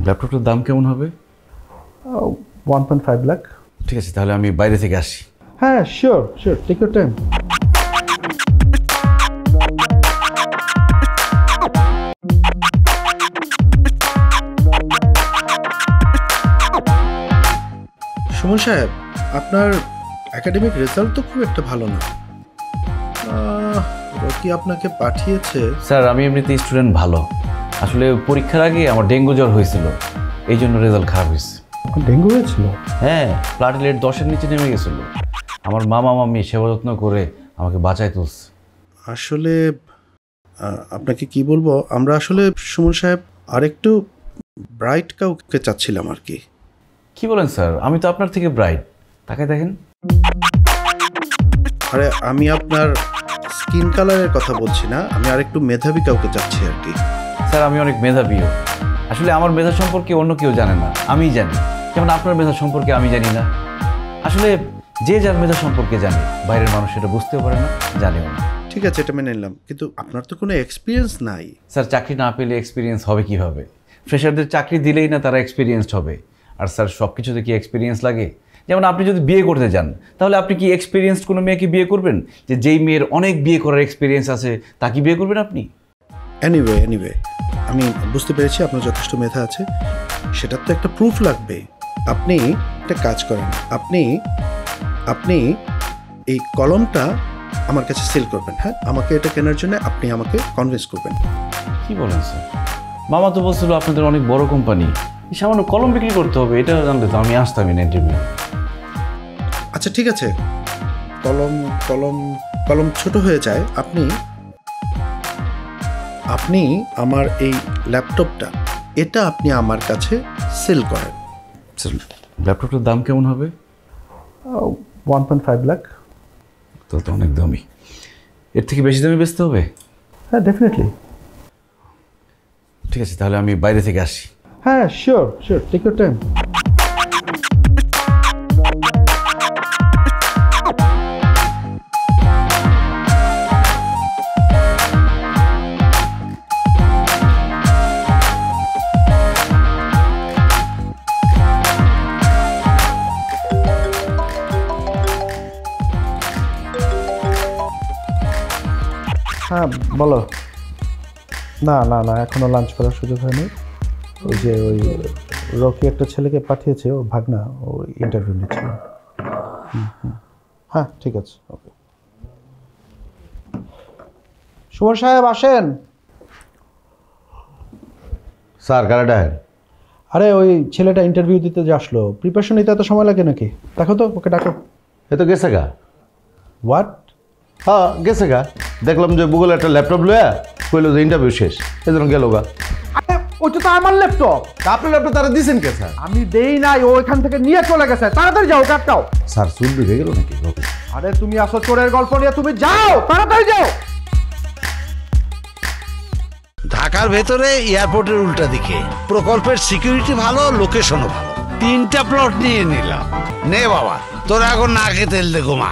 ল্যাপটপটার দাম কেমন হবে? 1.5 লাখ। ঠিক আছে, তাহলে আমি বাইরে থেকে আসি। হ্যাঁ, sure sure, take your time. Suman সাহেব, আপনার একাডেমিক রেজাল্ট তো খুব একটা ভালো না। রকি আপনাকে পাঠিয়েছে। স্যার, আমি এমনিতে স্টুডেন্ট ভালো, আসলে পরীক্ষার আগে আমার ডেঙ্গু জ্বর হয়েছিল, এই জন্য রেজাল্ট খারাপ হয়েছে। ডেঙ্গু হয়েছিল? হ্যাঁ, প্লাটিলেট 10-এর নিচে নেমে গেছিল। আমার মামা মামি সেবা যত্ন করে আমাকে বাঁচাই তুলছে। আসলে আপনাকে কি বলবো, আমরা আসলে সুমন সাহেব আরেকটু ব্রাইট কাউকে চাচ্ছিলাম আর কি। কি বলেন স্যার? আমি তো আপনার থেকে ব্রাইট, তাকে দেখেন। আরে আমি আপনার স্কিন কালারের কথা বলছি না, আমি আরেকটু মেধাবী কাউকে চাচ্ছি আর কি। স্যার, আমি অনেক মেধাবীও, আসলে আমার মেধা সম্পর্কে অন্য কেউ জানে না, আমিই জানি। যেমন আপনার মেধা সম্পর্কে আমি জানি না। আসলে যে যার মেধা সম্পর্কে জানে, বাইরের মানুষ সেটা বুঝতেও পারে না, জানেও না। ঠিক আছে, এটা মেনে নিলাম, কিন্তু আপনার তো কোনো এক্সপিরিয়েন্স নাই। স্যার, চাকরি না পেলে এক্সপিরিয়েন্স হবে কিভাবে? ফ্রেশারদের চাকরি দিলেই না তারা এক্সপিরিয়েন্সড হবে। আর স্যার, সব কিছুতে কি এক্সপিরিয়েন্স লাগে? যেমন আপনি যদি বিয়ে করতে যান, তাহলে আপনি কি এক্সপিরিয়েন্সড কোনো মেয়েকে বিয়ে করবেন? যেই মেয়ের অনেক বিয়ে করার এক্সপিরিয়েন্স আছে তাকে বিয়ে করবেন আপনি? এনিওয়ে আমি বুঝতে পেরেছি আপনার যথেষ্ট মেধা আছে, সেটার তো একটা প্রুফ লাগবে। আপনি একটা কাজ করেন, আপনি এই কলমটা আমার কাছে সেল করবেন। হ্যাঁ, আমাকে এটা কেনার জন্য আপনি আমাকে কনভিন্স করবেন। কি বলেন স্যার? মামা তো বলছিল আপনাদের অনেক বড় কোম্পানি, সামান্য কলম বিক্রি করতে হবে, এটা জানলে তো আমি আসতামই না ইন্টারভিউ। আচ্ছা ঠিক আছে, কলম কলম কলম ছোট হয়ে যায়। আপনি আমার এই ল্যাপটপটা, এটা আপনি আমার কাছে সেল করেন। স্যার, ল্যাপটপটার দাম কেমন হবে? 1.5 লাখ। তো অনেক দামি, এর থেকে বেশি দামে বেচতে হবে? হ্যাঁ, ডেফিনেটলি। ঠিক আছে, তাহলে আমি বাইরে থেকে আসি। হ্যাঁ, sure sure, take your time. হ্যাঁ বলো। না না না, এখনো লাঞ্চ করার সুযোগ হয়নি। ওই রকি একটা ছেলেকে পাঠিয়েছে, ও ভাগনা, ও ইন্টারভিউ নিচ্ছিল। হ্যাঁ ঠিক আছে, ওকে। সুমন সাহেব আসেন। স্যার, কারাটা? আরে ওই ছেলেটা ইন্টারভিউ দিতে যে আসলো, প্রিপারেশন নিতে এত সময় লাগে নাকি? দেখো তো, ওকে ডাকো। এ তো গেছে গা। হোয়াট? হ্যাঁ গেছে গা, দেখলাম যে গুগলে একটা ল্যাপটপ লয়া কইলো যে ইন্টারভিউ শেষ, এই জন্য গেল গা। আরে ওইটা তো আমার ল্যাপটপ। আপনার ল্যাপটপ তারা দিয়েছেন কে স্যার? আমি দেই নাই, ও এখান থেকে নিয়ে চলে গেছে। তাড়াতাড়ি যাও, কাটটাও। স্যার, চুল ডুবে গেল নাকি? আরে তুমি আসো চোরের গল্প নিয়ে, তুমি যাও, তাড়াতাড়ি যাও। ঢাকার ভেতরে এয়ারপোর্টের উল্টা দিকে, প্রকল্পের সিকিউরিটি ভালো, লোকেশনও ভালো, 3টা প্লট নিয়ে নিলাম। নে বাবা, তোরা এখন না খেয়ে তেল দে ঘুমা।